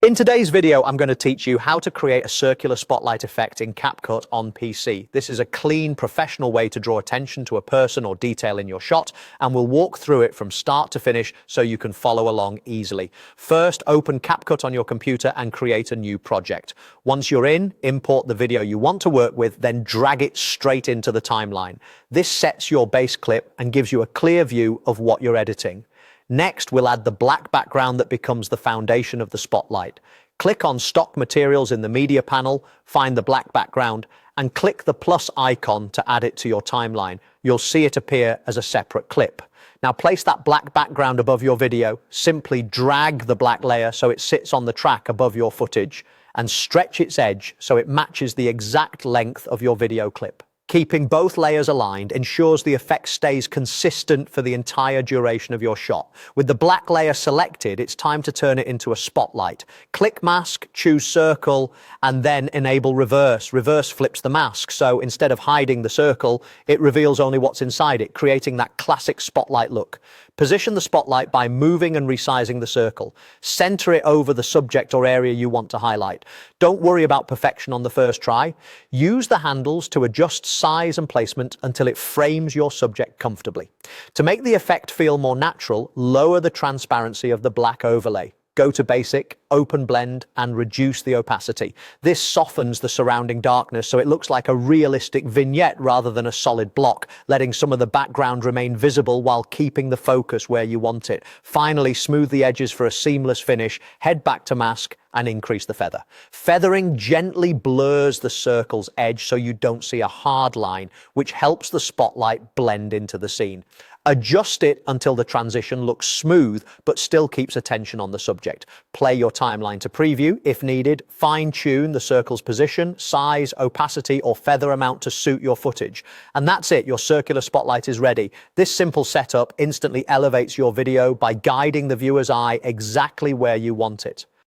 In today's video, I'm going to teach you how to create a circular spotlight effect in Capcut on PC. This is a clean, professional way to draw attention to a person or detail in your shot, and we'll walk through it from start to finish so you can follow along easily. First, open Capcut on your computer and create a new project. Once you're in, import the video you want to work with, then drag it straight into the timeline. This sets your base clip and gives you a clear view of what you're editing. Next, we'll add the black background that becomes the foundation of the spotlight. Click on Stock Materials in the Media panel, find the black background, and click the plus icon to add it to your timeline. You'll see it appear as a separate clip. Now place that black background above your video, simply drag the black layer so it sits on the track above your footage, and stretch its edge so it matches the exact length of your video clip. Keeping both layers aligned ensures the effect stays consistent for the entire duration of your shot. With the black layer selected, it's time to turn it into a spotlight. Click Mask, choose Circle, and then enable Reverse. Reverse flips the mask, so instead of hiding the circle, it reveals only what's inside it, creating that classic spotlight look. Position the spotlight by moving and resizing the circle. Center it over the subject or area you want to highlight. Don't worry about perfection on the first try. Use the handles to adjust size and placement until it frames your subject comfortably. To make the effect feel more natural, lower the transparency of the black overlay. Go to Basic, Open Blend, and reduce the opacity. This softens the surrounding darkness so it looks like a realistic vignette rather than a solid block, letting some of the background remain visible while keeping the focus where you want it. Finally, smooth the edges for a seamless finish, head back to Mask, and increase the feather. Feathering gently blurs the circle's edge so you don't see a hard line, which helps the spotlight blend into the scene. Adjust it until the transition looks smooth, but still keeps attention on the subject. Play your timeline to preview if needed. Fine-tune the circle's position, size, opacity, or feather amount to suit your footage. And that's it, your circular spotlight is ready. This simple setup instantly elevates your video by guiding the viewer's eye exactly where you want it.